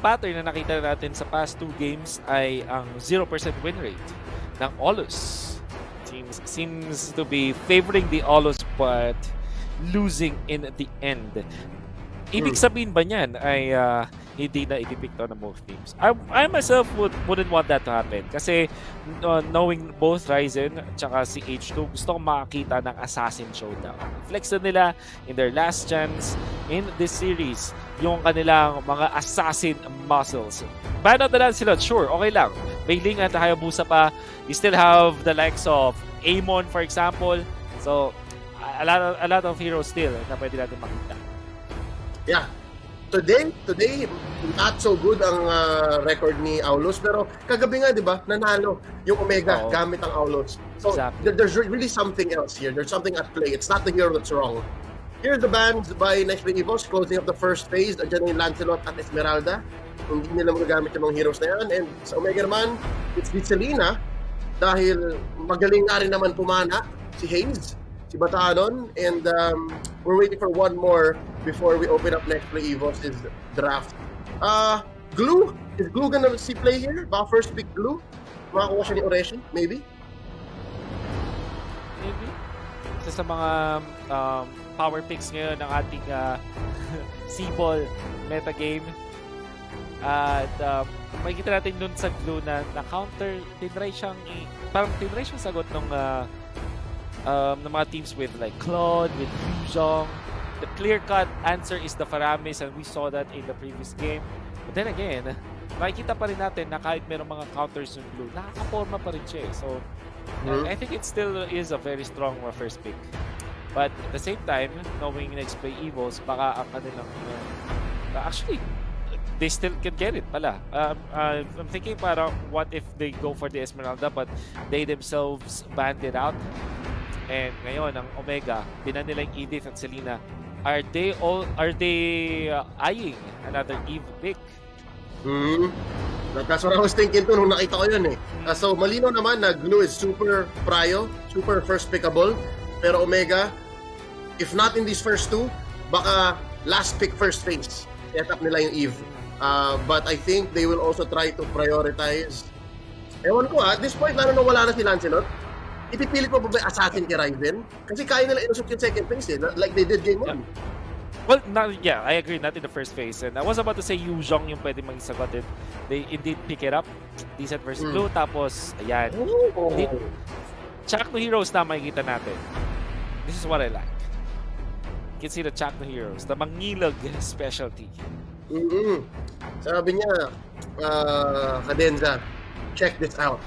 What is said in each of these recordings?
pattern na nakita natin sa past 2 games ay ang 0% win rate ng Olos. Seems to be favoring the Olos but losing in the end. Ibig sabihin ba niyan ay hindi na ipipick to ng both teams? I myself wouldn't want that to happen kasi knowing both Ryzen at saka si H2, gusto ko makakita ng Assassin Showdown. Flex na nila in their last chance in this series yung kanilang mga assassin muscles. Ban out na lang sila, sure, okay lang. Bailing at Hayabusa pa. You still have the likes of Amon, for example. So, a lot of heroes still na pwede natin makita. Yeah. Today, not so good ang record ni Aulos. Pero kagabi nga, di ba, nanalo yung Omega gamit ang Aulos. So, exactly. There's really something else here. There's something at play. It's not the hero that's wrong. Here's the bans by NEXPLAY EVOS, closing up the first phase. Andiyan yung Lancelot at Esmeralda. Hindi nila magagamit yung mga heroes na yan. And sa Omega naman, it's the Selena. Dahil magaling nga rin naman pumana si Hayes, si Batanon. And we're waiting for one more before we open up NEXPLAY EVOS' draft. Glue? Is Glue gonna see play here? Baka first pick Glue? Makakuha siya ni Oreshi? Maybe? Maybe. Isa sa mga power picks ngayon ng ating SIBOL metagame. At makikita natin dun sa Glue na counter, tinry siyang sagot ng mga teams with like Claude, with Fuzong. The clear-cut answer is the Faramis and we saw that in the previous game. But then again, makikita pa rin natin na kahit mayroong mga counters yung Glue, nakaka-forma pa rin siya. So, I think it still is a very strong first pick. But at the same time, knowing NEXPLAY EVOS, baka ang kanilang actually, they still can get it pala. I'm thinking parang what if they go for the Esmeralda but they themselves banned it out. And ngayon, ang Omega, binan nila yung Edith at Selena. Are they eyeing another Eve pick? That's what I was thinking too nung nakita ko yun eh. So malino naman na Glue is super prio, super first pickable. Pero Omega, if not in these first two, baka last pick first phase. Set up nila yung Eve. But I think they will also try to prioritize. Ewan ko at this point, lalo na wala na si Lancelot, ipipilit mo ba ba assassin kay Ryzen? Kasi kaya nila inusok yung second phase eh, like they did game 1. Yeah. Well, I agree, not in the first phase. And I was about to say Yuzhong yung pwede mag-isagot it. They indeed pick it up. Decent versus Blue, tapos, ayan. Chuck no Heroes na makikita natin. This is what I like. You can see the Chuck no Heroes, the mangilog specialty. Sabi niya, Cadenza, check this out.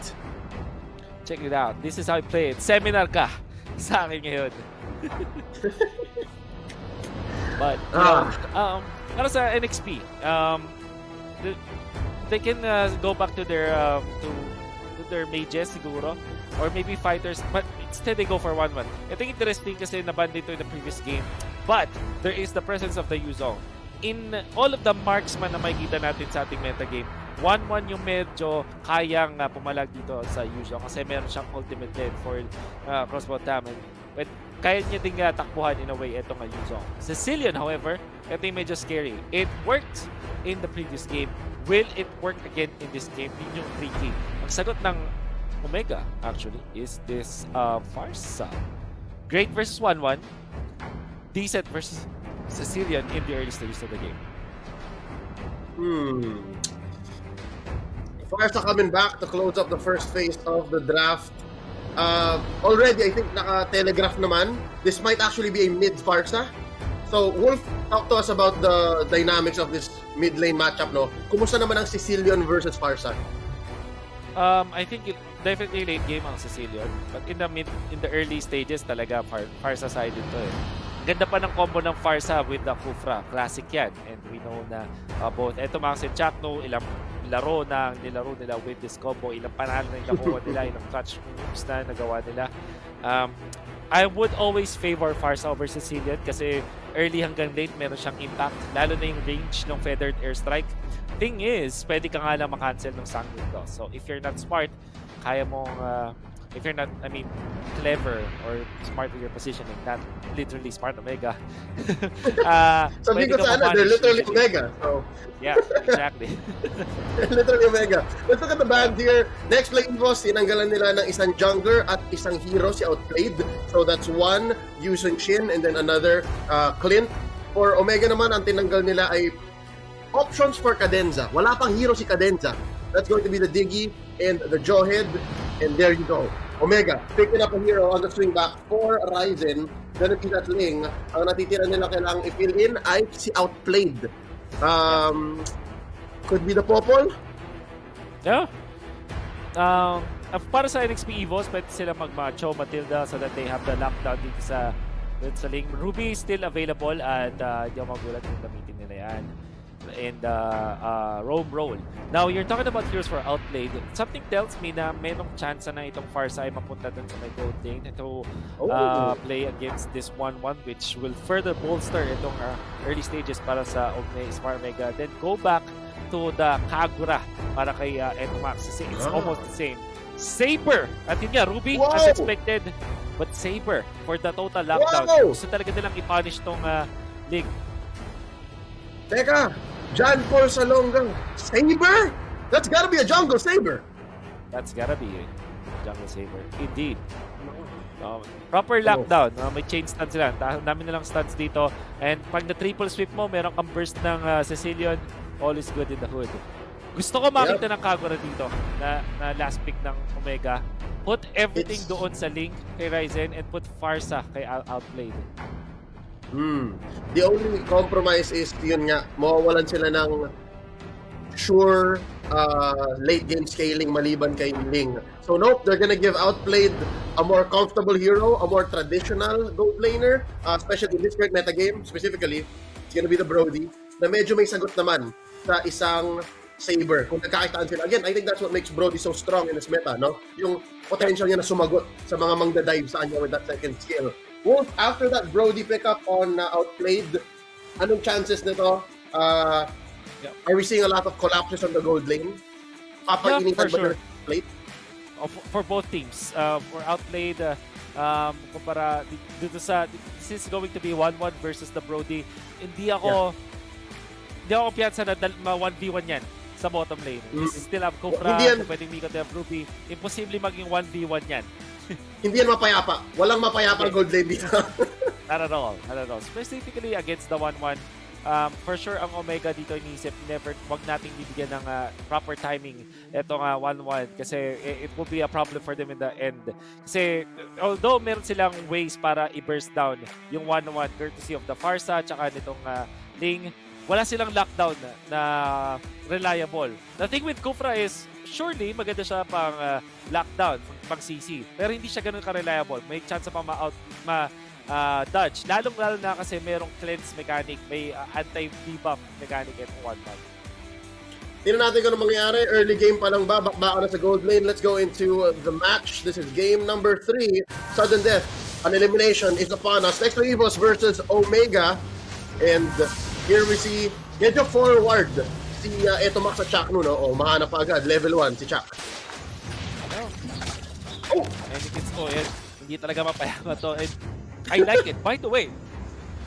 Check it out. This is how I play it. Seminar ka sa akin ngayon. But, para sa NXP, they can go back to their mages siguro, or maybe fighters, but instead they go for 1-1. I think interesting kasi naban dito in the previous game, but there is the presence of the Yuzong. In all of the marksman na makikita natin sa ating metagame, 1-1 yung medyo kayang pumalag dito sa Yuzong kasi meron siyang ultimate dead for crossbow damage. But kaya niya din takbuhan in a way itong Yuzong. Sicilian, however, ito yung medyo scary. It worked in the previous game. Will it work again in this game? Yun yung tricky. Ang sagot ng Omega, actually, is this Farsa. Great versus 1-1. Decent versus Sicilian in the early stages of the game. Farsa coming back to close up the first phase of the draft. Already, I think naka-telegraph naman. This might actually be a mid-Farsa. So, Wolf, talk to us about the dynamics of this mid-lane matchup, no? Kumusta naman ang Sicilian versus Farsa? I think definitely late game ang Sicilian. But in the early stages, talaga Farsa side ito eh. Ganda pa ng combo ng Farsa with the Kufra. Classic yan. And we know na both eto mga si Chakno, ilang laro na nilaro nila with this combo, ilang panalo na nakuha nila, ilang clutch moves na nagawa nila. I would always favor Farsa over Sicilian kasi early hanggang late meron siyang impact, lalo na yung range ng Feathered Airstrike. Thing is, pwede ka nga lang makancel ng Sanguine Dust. So if you're not smart, kaya mong if you're not, I mean, clever or smart with your positioning, not literally smart Omega. Sabi pwede ko ka sana, they're ma-punish literally usually. Omega. So. Yeah, exactly. Literally Omega. Let's look at the band here. Next play EVOS, tinanggalan nila ng isang jungler at isang hero si Outplayed. So that's one, Yusun Shin, and then another, Clint. For Omega naman, ang tinanggal nila ay options for Cadenza. Wala pang hero si Cadenza. That's going to be the Diggy and the Jawhead. And there you go. Omega, picking up a hero on the swing back for Ryzen. Gonna be that Ling. Ang natitira nila kailangang i-fill in ay si Outplayed. Could be the Popol. Yeah. Para sa NXP EVOS, pwede sila mag-Macho, Matilda, so that they have the lockdown dito sa Link. Ruby is still available at hindi ako magulat kung gamitin nila yan. And roam roll. Now, you're talking about heroes for Outplayed. Something tells me na mayroong chance na itong Farsa ay mapunta dun sa may gold lane to play against this 1-1, which will further bolster itong early stages para sa Smart Omega. Then go back to the Kagura para kay Etomax. It's almost the same. Saber! At yun nga, Ruby, as expected. But Saber for the total lockdown. Gusto talaga nilang i-punish tong Ling. Teka, John Paul Salonga. Saber? That's gotta be a jungle Saber. That's gotta be a jungle Saber. Indeed. Proper lockdown. May chain stun sila. Dami nilang stuns dito. And pag na-triple sweep mo, meron kang burst ng Cecilion. All is good in the hood. Gusto ko makita ng Kagura dito na last pick ng Omega. Put everything doon sa Link kay Ryzen and put Farsa kay Outplayed. The only compromise is yun nga, mawawalan sila ng sure late game scaling maliban kay Ling. So nope, they're gonna give Outplayed a more comfortable hero, a more traditional gold laner, especially in this current meta game specifically. It's gonna be the Brody na medyo may sagot naman sa isang Saber. Kung nagkakitaan sila. Again, I think that's what makes Brody so strong in this meta, no? Yung potential niya na sumagot sa mga mangda-dive sa kanya with that second skill. Wolf, after that Brody pickup on Outplayed, anong chances nito? Are we seeing a lot of collapses on the gold lane? For sure. Outplayed? For both teams. For Outplayed, kumpara dito sa, this is going to be 1-1 versus the Brody. Hindi ako piyansa na 1v1 yan sa bottom lane. Still have Cobra, pwedeng Mika to have Ruby. Imposible maging 1v1 yan. Hindi yan mapayapa. Walang mapayapa gold lane dito. Not at all. Specifically against the 1-1. For sure, ang Omega dito inisip, wag nating bibigyan ng proper timing itong 1-1 kasi it will be a problem for them in the end. Kasi although meron silang ways para i-burst down yung 1-1 courtesy of the Farsa tsaka nitong Ling, wala silang lockdown na reliable. The thing with Kufra is, surely maganda siya pang lockdown, pang CC. Pero hindi siya ganun ka-reliable. May chance pa dodge. Lalong-lalo na kasi merong cleanse mechanic, may anti-debuff mechanic at 1-1. Tingnan natin kung ano mangyayari. Early game pa lang ba? Bakbaka na sa gold lane. Let's go into the match. This is game number 3. Sudden death. An elimination is upon us. Next to EVOS versus Omega. And here we see, medyo forward si Etomax sa Chuck no? Mahanap pa agad. Level 1 si Chuck. And you can score it. Hindi talaga mapayama to. And I like it. By the way,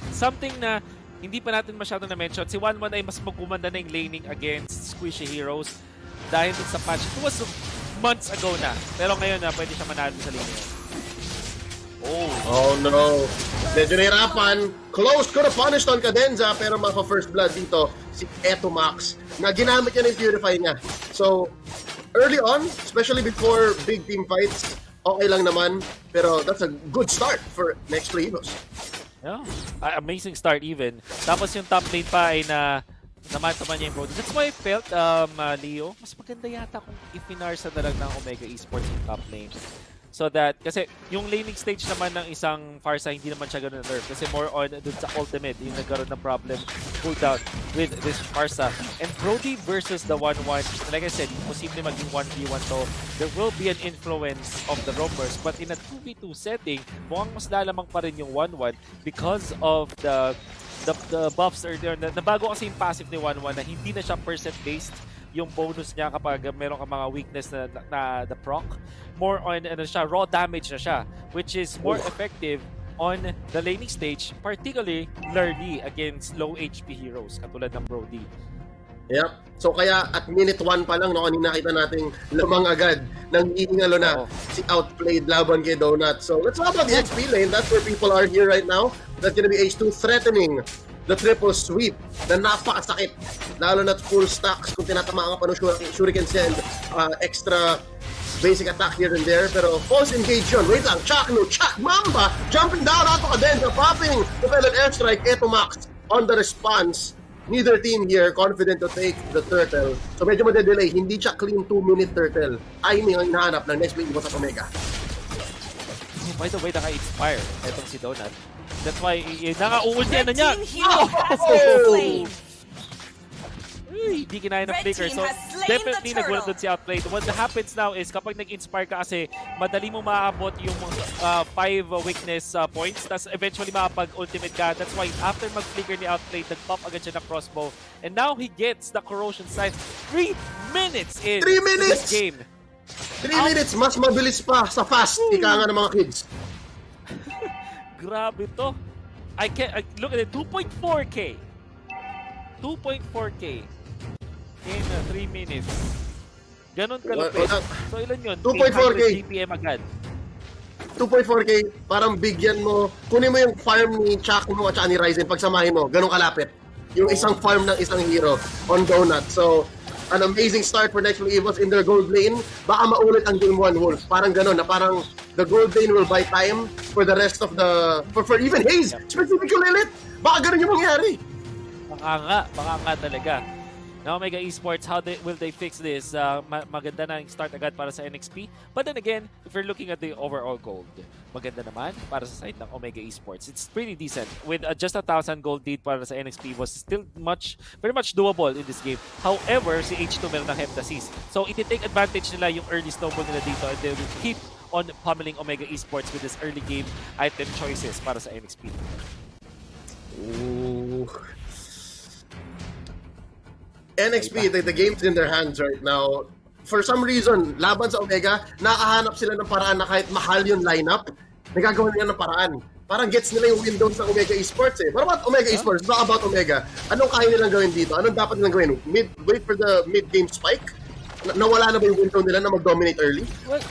something na hindi pa natin masyado na-mention, si 1-1 ay mas magumanda na yung laning against squishy heroes dahil dun sa patch. It was months ago na. Pero ngayon na pwede siya manalo sa laning. Oh no. Medyo nahirapan. Close could have punished on Cadenza pero maka-first blood dito si Etomax na ginamit niya ng Purify niya. So, early on, especially before big team fights, okay lang naman. Pero that's a good start for NEXPLAY EVOS. Yeah, amazing start even. Tapos yung top lane pa ay naman niya yung Brody. That's why I felt, Leo, mas maganda yata kung ifinarsa na lang ng Omega Esports yung top lane. So that, kasi yung laning stage naman ng isang Farsa, hindi naman siya ganun nerf. Kasi more on dun sa ultimate, yung nagkaroon ng problem cooldown with this Farsa. And Brody versus the 1-1, like I said, imposible maging 1v1 to. There will be an influence of the roamers. But in a 2v2 setting, mukhang mas lalamang pa rin yung 1-1 because of the buffs earlier. Nabago kasi yung passive ni 1-1 na hindi na siya percent based yung bonus niya kapag meron ka mga weakness na the proc. more on ano siya, raw damage na siya, which is more effective on the laning stage, particularly early against low HP heroes katulad ng Brody. Yep. So kaya at minute 1 pa lang, no, kanina nakita nating lamang agad nang iingalo na si Outplayed laban kay Donut. So let's talk about the XP lane. That's where people are here right now. That's gonna be H2 threatening the triple sweep na napakasakit. Lalo na full stacks kung tinatamaan ka pa ng shurikens and extra basic attack here and there. Pero false engage yun. Wait lang. Chak Mamba jumping down ato Cadenza, popping the pellet airstrike. Eto Max on the response. Neither team here confident to take the turtle. So medyo madedelay. Hindi siya clean 2-minute turtle. Timing ang hinahanap ng NEXPLAY EVOS at Omega. By the way, naka-inspire etong si Donut. That's why, naka-ulti na niya. Hindi kinaya ng flicker. So, definitely nagulat doon si Outplayed. What happens now is kapag nag-inspire ka kasi, madali mo maaabot yung 5 weakness points. Tapos eventually makapag-ultimate ka. That's why after mag-flicker ni Outplayed, nag-pop agad siya ng crossbow. And now he gets the corrosion sight 3 minutes in this game. 3 minutes, mas mabilis pa sa fast. Ika nga ng mga kids. Grabe to. Look at it, 2.4k. 2.4k in 3 minutes. Ganon kalupit. So ilan yun? 2.4k GPM agad. 2.4k, parang bigyan mo, kunin mo yung farm ni Chakno at ni Ryzen, pagsamahin mo, ganun kalapit. Yung isang farm ng isang hero on Donut. So, an amazing start for NEXPLAY EVOS in their gold lane. Baka maulit ang Game 1 Wolf. Parang ganun, na parang the gold lane will buy time for the rest of the, for even Haze, specifically Lilith. Baka ganun yung mangyari. Baka nga talaga. Now, Omega Esports, will they fix this? Maganda na yung start agad para sa NXP. But then again, if you're looking at the overall gold, maganda naman para sa side ng Omega Esports. It's pretty decent. With just 1,000 gold lead para sa NXP was still very much doable in this game. However, si H2 meron ng Heptasis. So, iti-take advantage nila yung early snowball nila dito and they will keep on pummeling Omega Esports with this early game item choices para sa NXP. Ooh. NXP, the game's in their hands right now. For some reason, laban sa Omega, nakahanap sila ng paraan na kahit mahal yung lineup, nagagawa nila ng paraan. Parang gets nila yung windows ng Omega Esports eh. What about Omega Esports? Talk about Omega. Anong kaya nilang gawin dito? Anong dapat nilang gawin? Wait for the mid-game spike? Nawala na ba yung window nila na mag-dominate early? Well,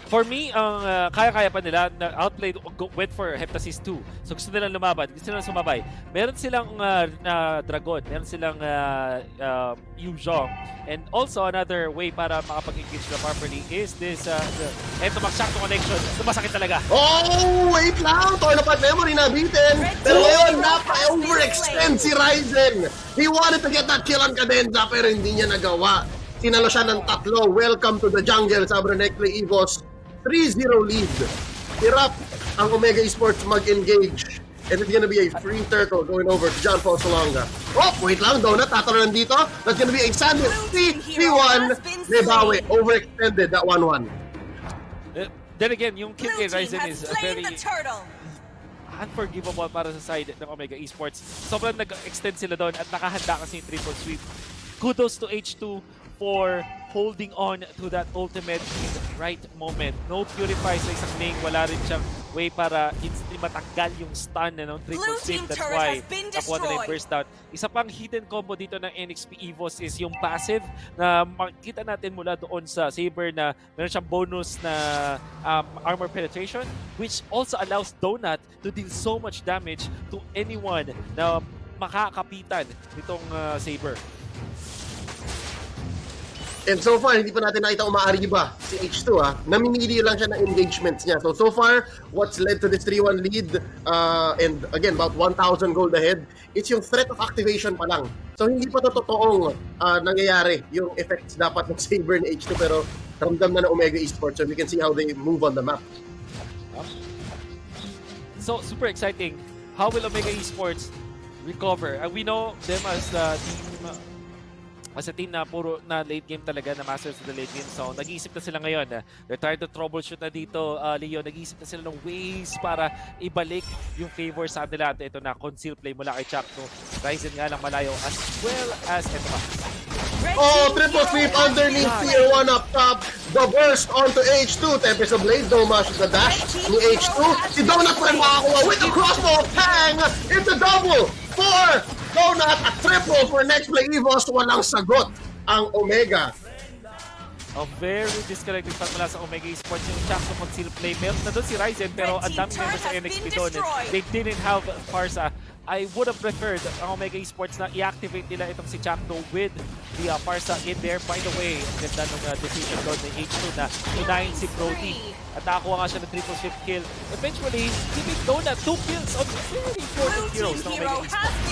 for me, ang kaya-kaya pa nila na Outplayed went for Heptasis 2. So gusto nilang lumaban, gusto nilang sumabay. Meron silang Dragon, meron silang Yuzhong. And also another way para makapag-engage na properly is this eto mag-shot connection. Sumasakit talaga. Oh, wait lang! Tornapad memory nabitin! Pero ngayon, napa-overextend si Ryzen! He wanted to get that kill on Cadenza pero hindi niya nagawa. Tinalo siya ng 3. Welcome to the jungle sa NEXPLAY EVOS. 3-0 lead. Hirap ang Omega Esports mag-engage. And it's gonna be a free turtle going over to John Paul Salonga. Oh, wait lang, Donut, tatalo nandito. That's gonna be a sandwich. 3-1. Nebawi, overextended that 1-1. Then again, yung kill kay Ryzen is very unforgivable para sa side ng Omega Esports. Sobrang nag-extend sila doon at nakahanda kasi yung triple sweep. Kudos to H2 for holding on to that ultimate in the right moment. No purify sa isang lane. Wala rin siyang way para instantly matanggal yung stun na ng triple sweep. That's why nakuha nila yung burst down. Isa pang hidden combo dito ng NXP EVOS is yung passive na makita natin mula doon sa Saber na meron siyang bonus na armor penetration which also allows Donut to deal so much damage to anyone na makakapitan nitong Saber. And so far, hindi pa natin nakita umaariba si H2 Namimili lang siya ng engagements niya. So far, what's led to this 3-1 lead, and again, about 1,000 gold ahead, it's yung threat of activation pa lang. So hindi pa totoong nangyayari yung effects dapat ng Saber ni H2, pero ramdam na ng Omega Esports. So we can see how they move on the map. So, super exciting. How will Omega Esports recover? And we know them as a team na puro na late game talaga, na masters of the late game. So, nag-iisip na sila ngayon. They're trying to troubleshoot na dito, Leo. Nag-iisip na sila ng ways para ibalik yung favor sa nila. At ito na, conceal play mula kay Chakno. Ryzen nga lang malayo as well as ito pa. Oh, triple sweep underneath tier 1 up top. The burst onto H2. Tempest of Blade, no mash the dash ni H2. Si Donut pa rin makakuha with the crossbow. Pang! It's a double for Donut. A triple for NEXPLAY EVOS. Walang sagot ang Omega. Very disconnected pa mula sa Omega Esports yung Chaco mag-seal play. Meron na doon si Ryzen pero ang dami members sa NXP doon. They didn't have Parsa. I would have preferred ang Omega Esports na i-activate nila itong si Chakno with the Parsa in there. By the way, ang ganda nung decision doon ng H2 na unahin si Brody. At nakakuha nga siya ng triple shift kill. Eventually, giving Donut 2 kills on very important heroes ng Omega Esports.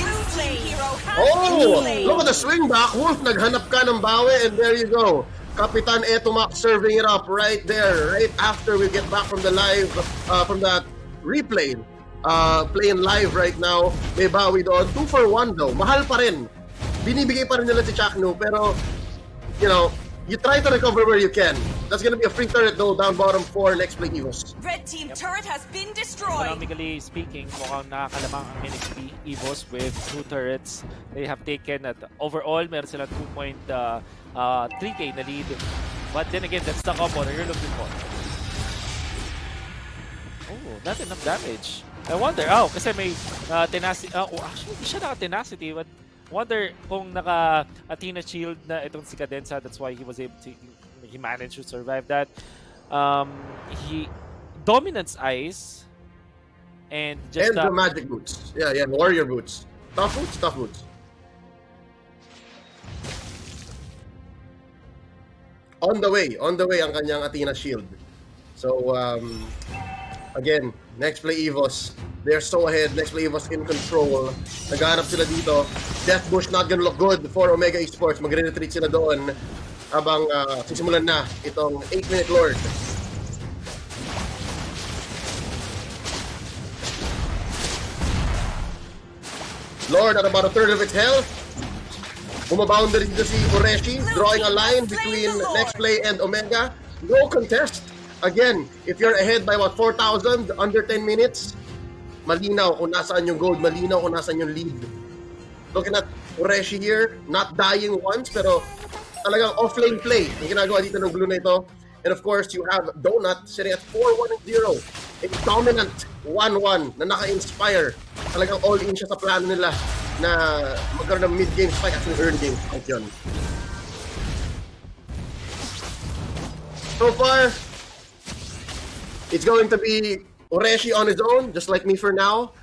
Oh! Look at the swing back. Wolf, naghanap ka ng bawi and there you go. Kapitan Etomac serving it up right there, right after we get back from the live, from that replay. Playing live right now. May bawi doon. 2 for 1 though. Mahal pa rin. Binibigay pa rin nila si Chakno, pero, you know, you try to recover where you can. That's gonna be a free turret though, down bottom for NEXPLAY EVOS. Red team turret has been destroyed. Economically speaking, mukhang nakakalamang ang NXP EVOS with 2 turrets. They have taken at overall, meron sila 2.3k na lead. But then again, that's the combo that you're looking for. Oh, not enough damage. I wonder, kasi may tenacity. Actually, hindi siya naka-tenacity, but wonder kung naka-Athena shield na itong si Cadenza. That's why he was able to, he managed to survive that. He dominance eyes and just the magic boots. Yeah, warrior boots. Tough boots. On the way ang kanyang Athena shield. So again, NEXPLAY EVOS, they're so ahead. NEXPLAY EVOS in control. Naghahanap sila dito. Death Bush not gonna look good for Omega Esports. Magre-retreat sila doon habang sisimulan na itong 8-minute Lord. Lord at about a third of its health. Bumaboundary dito si Ureshi, drawing a line between NEXPLAY and Omega. No contest. Again, if you're ahead by what, 4,000, under 10 minutes, malinaw kung nasaan yung gold, malinaw kung nasaan yung lead. Looking at Ureshi here, not dying once, pero talagang off-lane play yung ginagawa dito ng blue na ito. And of course, you have Donut sitting at 4-1-0. A dominant 1-1 na naka-inspire. Talagang all-in siya sa plano nila na magkaroon ng mid-game spike at yung early game spike yun. So far, it's going to be Ureshi on his own, just like me for now.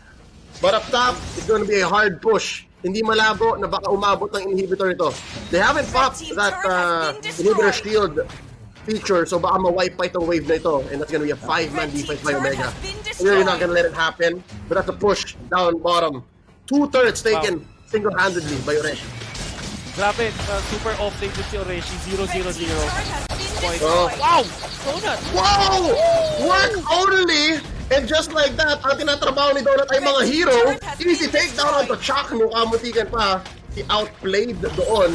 But up top, it's going to be a hard push. Hindi malabo na baka umabot ng inhibitor ito. They haven't popped that inhibitor shield feature, so baka ma-wipe pa itong wave na ito. And that's going to be a 5-man defense by Omega. You're not going to let it happen. But that's a push down bottom. 2 turrets taken single-handedly by Ureshi. Grabe, super off-lane with si Ureshi, 0-0-0. Wow! Wow! Work only! And just like that, ang tinatrabaho ni Donut ay mga hero. Easy takedown onto Chakno. Kamutikan pa. He outplayed doon.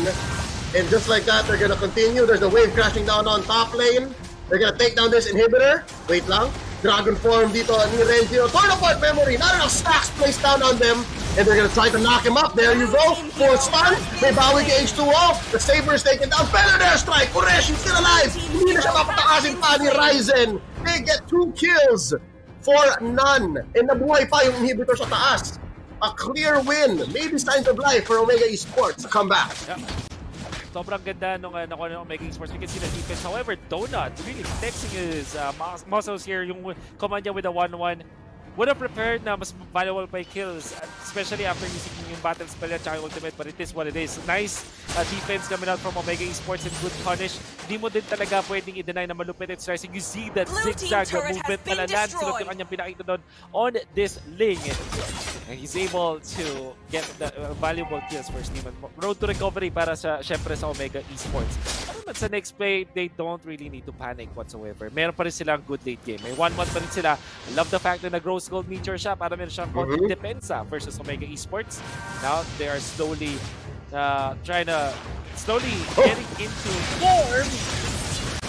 And just like that, they're gonna continue. There's a wave crashing down on top lane. They're gonna take down this inhibitor. Wait lang. Dragon form dito ni Renji. Torn apart memory. Not enough stacks placed down on them. And they're gonna try to knock him up. There you go. Full stun. May bawi kay H2O. The Saber is taken down. Better strike. Ureshi still alive. Hindi na siya mapatakasin pa ni Ryzen. They get 2 kills for none. And nabuhay pa yung inhibitor sa taas. A clear win. Maybe signs of life for Omega Esports. Come back. Yeah. Sobrang ganda nung nakuha ng Omega Esports. We can see the defense. However, Donut really flexing his muscles here. Yung command niya with a 1-1. Would have prepared na mas valuable pa kills, especially after using yung battle spell at yung ultimate, but it is what it is. Nice defense coming out from Omega Esports and good punish. Di mo din talaga pwedeng i-deny na malupit at slicing. You see that zigzag movement pala landslot yung kanyang pinakita doon on this lane. And he's able to get the valuable kills for Steven. Road to recovery para sa, syempre, sa Omega Esports. But sa NEXPLAY, they don't really need to panic whatsoever. Meron pa rin silang good late game. May 1-1 pa rin sila. I love the fact na nag-rose gold meteor siya para meron siyang konting depensa versus Omega Esports. Now, they are slowly getting into form.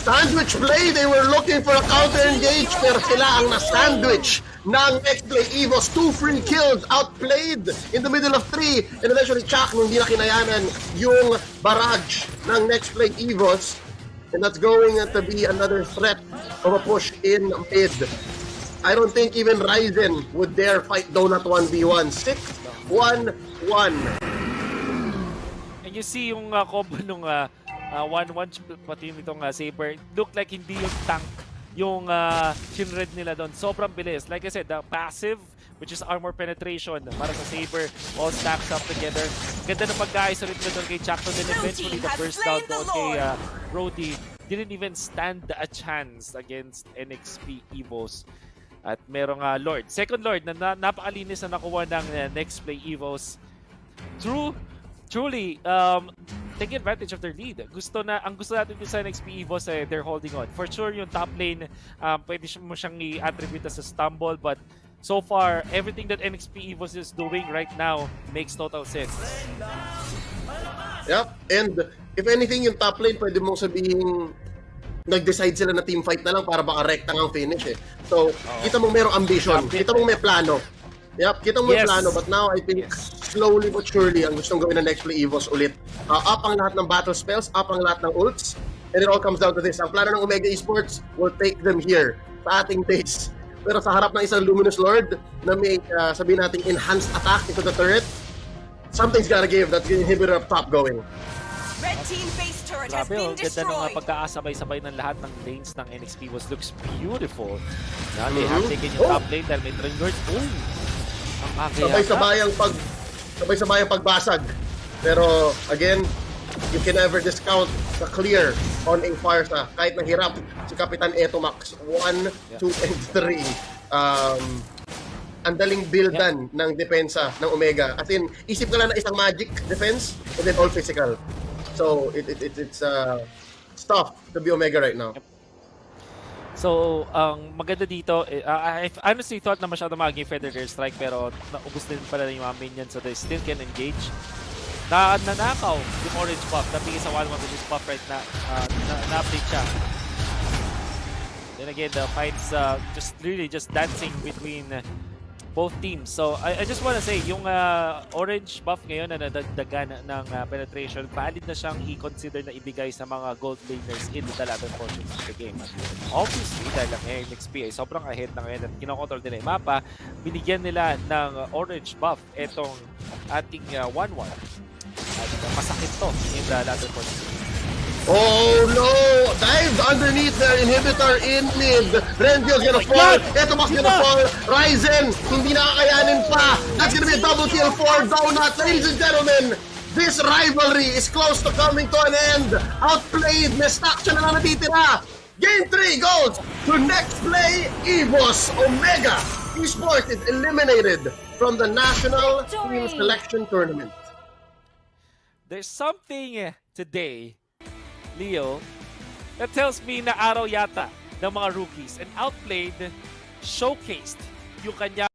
Sandwich play. They were looking for a counter engage pero sila ang na-sandwich ng NEXPLAY EVOS. 2 free kills, outplayed in the middle of 3. And eventually, Chak, nung hindi na kinayanan yung barrage ng NEXPLAY EVOS. And that's going to be another threat of a push in mid. I don't think even Ryzen would dare fight Donut 1v1. 6-1-1. And you see yung combo nung 1-1 pati nitong Saber, look like hindi yung tank yung chinred nila doon. Sobrang bilis. Like I said, the passive, which is armor penetration para sa Saber, all stacks up together. Ganda ng pag-guys rin doon kay Chakto. Then eventually the first down doon kay Brody didn't even stand a chance against NXP EVOS. At merong Lord. Second Lord na napakalinis na nakuha ng NEXPLAY EVOS. Truly, taking advantage of their lead. Ang gusto natin din sa NXP EVOS, they're holding on. For sure, yung top lane, pwede mo siyang i-attribute as a stumble, but so far, everything that NXP EVOS is doing right now makes total sense. Yep, and if anything, yung top lane, pwede mong sabihin nag-decide sila na team fight na lang para baka rectang ang finish eh. So, kita mong merong ambition, kita mong may plano. Yep, kita mo yung plano, but now I think slowly but surely ang gustong gawin ng NEXPLAY EVOS ulit. Up ang lahat ng battle spells, up ang lahat ng ults, and it all comes down to this. Ang plano ng Omega Esports will take them here, sa ating base. Pero sa harap ng isang Luminous Lord na may sabihin nating enhanced attack into the turret, something's gotta give. That's the inhibitor up top going. Red team base turret has Grabe, been ganda nung destroyed. pagkakasabay-sabay ng lahat ng lanes ng NXP EVOS. Looks beautiful. Now, they have taken yung top lane dahil may Trigger. Sabay-sabayang pagbasag. Pero again, you can never discount the clear on a fire sa kahit nahirap si Kapitan Etomax 1, 2, and 3. Ang daling buildan ng depensa ng Omega. As in, isip ka lang na isang magic defense and then all physical. So it's tough to be Omega right now. So, ang maganda dito, I honestly thought na masyado maging Feather Strike pero naubos din pala yung mga minions so they still can engage. Nanakaw yung orange buff, nabigay sa 1-1 with this buff right na na-update siya. Then again, the fights just dancing between both teams. So, I just wanna say, yung orange buff ngayon na nadagdagan ng penetration, valid na siyang i-consider na ibigay sa mga gold laners in the latter portions of the game. Obviously, dahil ang NXP ay sobrang ahead na ngayon at kinokontrol nila yung mapa, binigyan nila ng orange buff etong ating 1-1. At masakit to in the latter portions. Oh no! Dive underneath their inhibitor in mid. Rendio's gonna fall. Etomax gonna fall. Ryzen, hindi nakakayanin pa. That's gonna be a double kill for Donut. Ladies and gentlemen, this rivalry is close to coming to an end. Outplayed. May stack siya na lang natitira. Game 3 goes to NEXPLAY EVOS. Omega Esports is eliminated from the National Team Selection Tournament. There's something today, Leo, that tells me na araw yata ng mga rookies and Outplayed showcased yung kanya